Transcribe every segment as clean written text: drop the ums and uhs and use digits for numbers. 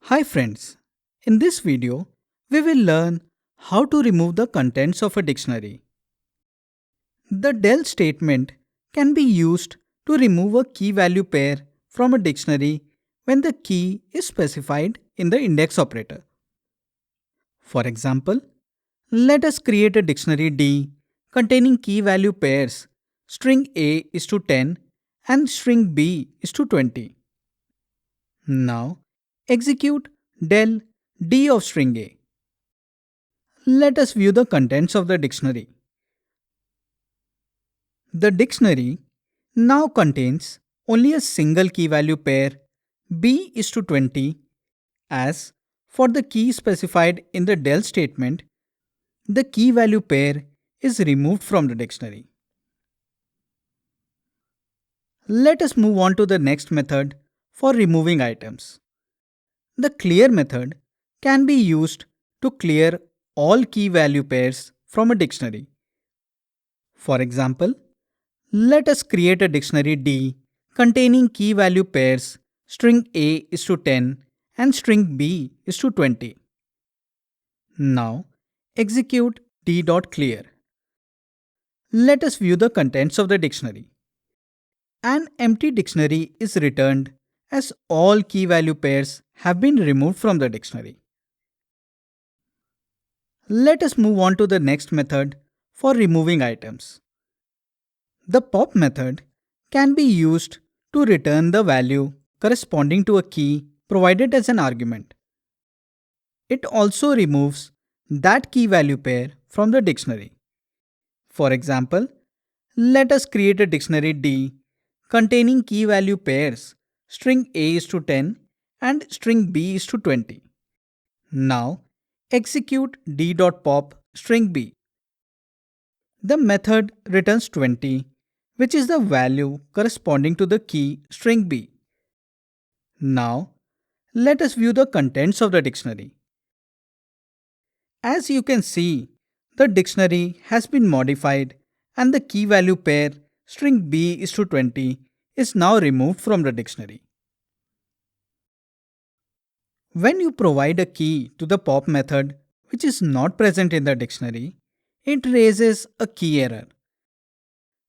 Hi friends, in this video, we will learn how to remove the contents of a dictionary. The del statement can be used to remove a key value pair from a dictionary when the key is specified in the index operator. For example, let us create a dictionary D containing key value pairs string A is to 10 and string B is to 20. Now, execute del D of string A. Let us view the contents of the dictionary. The dictionary now contains only a single key value pair B is to 20 as for the key specified in the del statement, the key value pair is removed from the dictionary. Let us move on to the next method for removing items. The clear method can be used to clear all key value pairs from a dictionary. For example, let us create a dictionary D containing key value pairs string A is to 10 and string B is to 20. Now, execute d.clear. Let us view the contents of the dictionary. An empty dictionary is returned as all key value pairs have been removed from the dictionary. Let us move on to the next method for removing items. The pop method can be used to return the value corresponding to a key provided as an argument. It also removes that key value pair from the dictionary. For example, let us create a dictionary D containing key value pairs string A is to 10 and string B is to 20. Now, execute d.pop string B. The method returns 20, which is the value corresponding to the key string B. Now, let us view the contents of the dictionary. As you can see, the dictionary has been modified and the key value pair string B is to 20 is now removed from the dictionary. When you provide a key to the pop method which is not present in the dictionary, it raises a key error.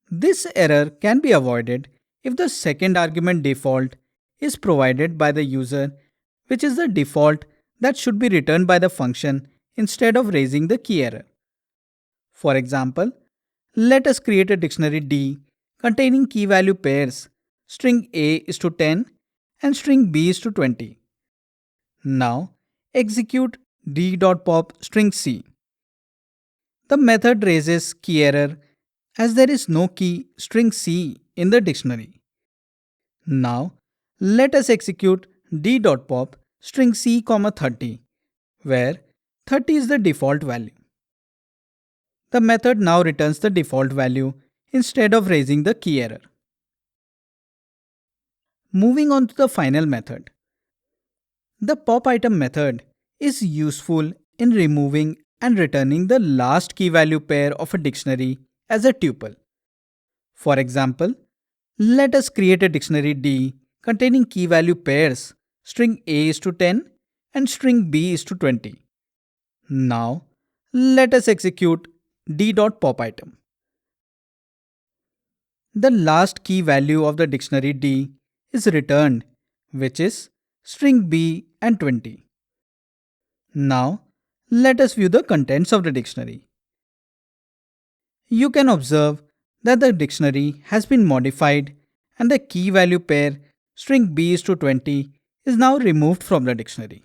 This error can be avoided if the second argument default is provided by the user, which is the default that should be returned by the function instead of raising the key error. For example, let us create a dictionary D containing key value pairs string A is to 10 and string B is to 20. Now, execute d.pop string C. The method raises key error as there is no key string C in the dictionary. Now, let us execute d.pop string C, 30, where 30 is the default value. The method now returns the default value instead of raising the key error. Moving on to the final method. The pop item method is useful in removing and returning the last key value pair of a dictionary as a tuple. For example, let us create a dictionary D containing key value pairs string A is to 10 and string B is to 20. Now, let us execute d.popItem. The last key value of the dictionary D is returned, which is string B and 20. Now, let us view the contents of the dictionary. You can observe that the dictionary has been modified and the key value pair string B is to 20 is now removed from the dictionary.